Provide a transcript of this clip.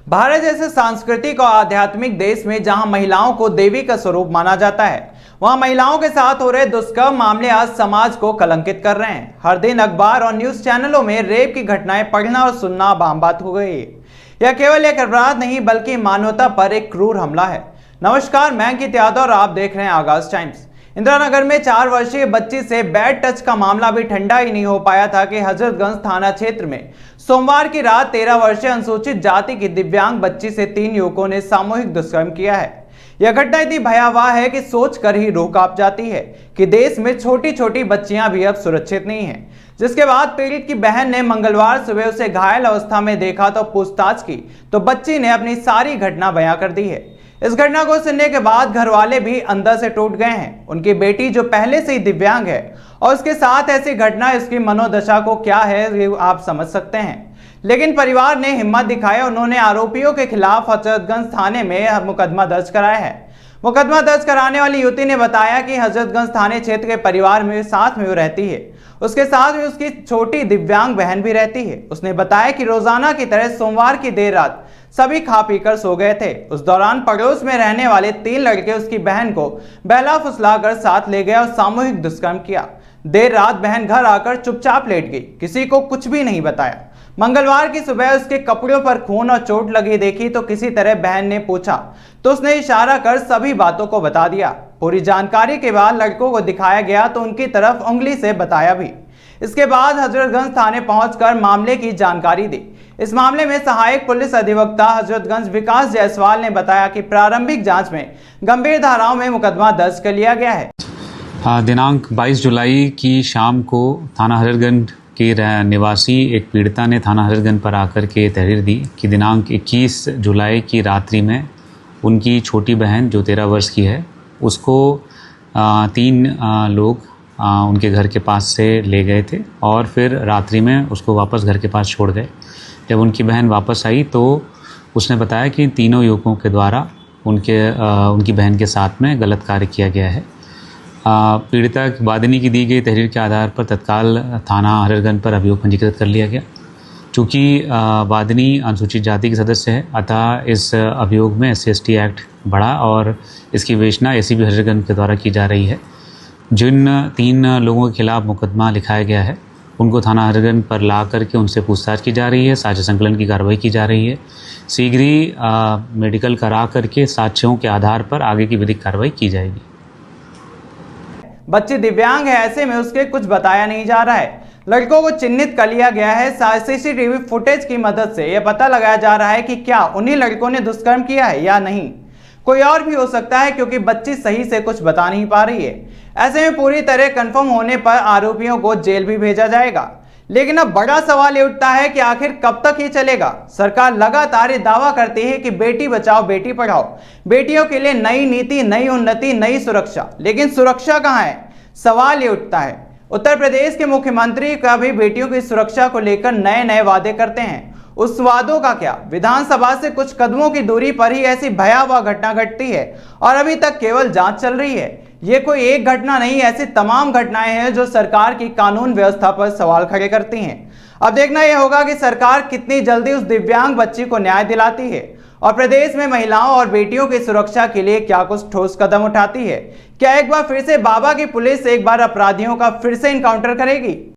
भारत जैसे सांस्कृतिक और आध्यात्मिक देश में जहां महिलाओं को देवी का स्वरूप माना जाता है, वहां महिलाओं के साथ हो रहे दुष्कर्म मामले आज समाज को कलंकित कर रहे हैं। हर दिन अखबार और न्यूज चैनलों में रेप की घटनाएं पढ़ना और सुनना आम बात हो गई है। यह केवल एक अपराध नहीं बल्कि मानवता पर एक क्रूर हमला है। नमस्कार, मैं अंकित यादव और आप देख रहे हैं आगाज टाइम्स। इंदिरा नगर में 4 वर्षीय बच्ची से बैड टच का मामला भी ठंडा ही नहीं हो पाया था कि हजरतगंज थाना क्षेत्र में सोमवार की रात 13 वर्षीय अनुसूचित जाति की दिव्यांग बच्ची से 3 युवकों ने सामूहिक दुष्कर्म किया है। यह घटना इतनी भयावह है कि सोचकर ही रूह कांप जाती है कि देश में छोटी छोटी बच्चियां भी अब सुरक्षित नहीं हैं। जिसके बाद पीड़ित की बहन ने मंगलवार सुबह उसे घायल अवस्था में देखा तो पूछताछ की तो बच्ची ने अपनी सारी घटना बयां कर दी है। इस घटना को सुनने के बाद घर वाले भी अंदर से टूट गए हैं। उनकी बेटी जो पहले से ही दिव्यांग है और उसके साथ ऐसी घटना, उसकी मनोदशा को क्या है ये आप समझ सकते हैं। लेकिन परिवार ने हिम्मत दिखाई, उन्होंने आरोपियों के खिलाफ हजरतगंज थाने में मुकदमा दर्ज कराया है। मुकदमा दर्ज कराने वाली युवती ने बताया कि हजरतगंज थाने क्षेत्र के परिवार में साथ में वो रहती है। उसके साथ में उसकी छोटी दिव्यांग बहन भी रहती है। उसने बताया कि रोजाना की तरह सोमवार की देर रात सभी खा पीकर सो गए थे। उस दौरान पड़ोस में रहने वाले 3 लड़के उसकी बहन को बहला फुसलाकर साथ ले गए और सामूहिक दुष्कर्म किया। देर रात बहन घर आकर चुपचाप लेट गई, किसी को कुछ भी नहीं बताया। मंगलवार की सुबह उसके कपड़ों पर खून और चोट लगी देखी तो किसी तरह बहन ने पूछा तो उसने इशारा कर सभी बातों को बता दिया। पूरी जानकारी के बाद लड़कों को दिखाया गया तो उनकी तरफ उंगली से बताया भी। इसके बाद हजरतगंज थाने पहुंचकर मामले की जानकारी दी। इस मामले में सहायक पुलिस अधिवक्ता हजरतगंज विकास जायसवाल ने बताया कि प्रारंभिक जांच में गंभीर धाराओं में मुकदमा दर्ज कर लिया गया है। दिनांक 22 जुलाई की शाम को थाना हजरतगंज के निवासी एक पीड़िता ने थाना हजरतगंज पर आकर के तहरीर दी कि दिनांक 21 जुलाई की रात्रि में उनकी छोटी बहन जो 13 वर्ष की है उसको 3 लोग उनके घर के पास से ले गए थे और फिर रात्रि में उसको वापस घर के पास छोड़ गए। जब उनकी बहन वापस आई तो उसने बताया कि तीनों युवकों के द्वारा उनकी बहन के साथ में गलत कार्य किया गया है। पीड़िता वादिनी की दी गई तहरीर के आधार पर तत्काल थाना हजरतगंज पर अभियोग पंजीकृत कर लिया गया। चूँकि वादिनी अनुसूचित जाति की सदस्य है, अतः इस अभियोग में SC/ST एक्ट बढ़ा और इसकी विवेचना ACP हजरतगंज के द्वारा की जा रही है। जिन 3 लोगों के खिलाफ मुकदमा लिखाया गया है उनको थाना हजरतगंज पर ला करके उनसे पूछताछ की जा रही है, साक्ष्य संकलन की कार्रवाई की जा रही है। शीघ्र ही मेडिकल करा करके साक्ष्यों के आधार पर आगे की विधिक कार्रवाई की जाएगी। बच्ची दिव्यांग है, ऐसे में उसके कुछ बताया नहीं जा रहा है। लड़कों को चिन्हित कर लिया गया है। CCTV फुटेज की मदद से यह पता लगाया जा रहा है कि क्या उन्हीं लड़कों ने दुष्कर्म किया है या नहीं। कोई और भी हो सकता है क्योंकि बच्ची सही से कुछ बता नहीं पा रही है। ऐसे में पूरी तरह कंफर्म होने पर आरोपियों को जेल भी भेजा जाएगा। लेकिन अब बड़ा सवाल ये उठता है कि आखिर कब तक ये चलेगा। सरकार लगातार ये दावा करती है कि बेटी बचाओ बेटी पढ़ाओ, बेटियों के लिए नई नीति, नई उन्नति, नई सुरक्षा। लेकिन सुरक्षा कहाँ है, सवाल ये उठता है। उत्तर प्रदेश के मुख्यमंत्री का भी बेटियों की सुरक्षा को लेकर नए नए वादे करते हैं। उस वादों का क्या, विधानसभा से कुछ कदमों की दूरी पर ही ऐसी भयावह घटना घटती है और अभी तक केवल जांच चल रही है। ये कोई एक घटना नहीं, ऐसी तमाम घटनाएं हैं जो सरकार की कानून व्यवस्था पर सवाल खड़े करती हैं। अब देखना यह होगा कि सरकार कितनी जल्दी उस दिव्यांग बच्ची को न्याय दिलाती है और प्रदेश में महिलाओं और बेटियों की सुरक्षा के लिए क्या कुछ ठोस कदम उठाती है। क्या एक बार फिर से बाबा की पुलिस एक बार अपराधियों का फिर से इनकाउंटर करेगी?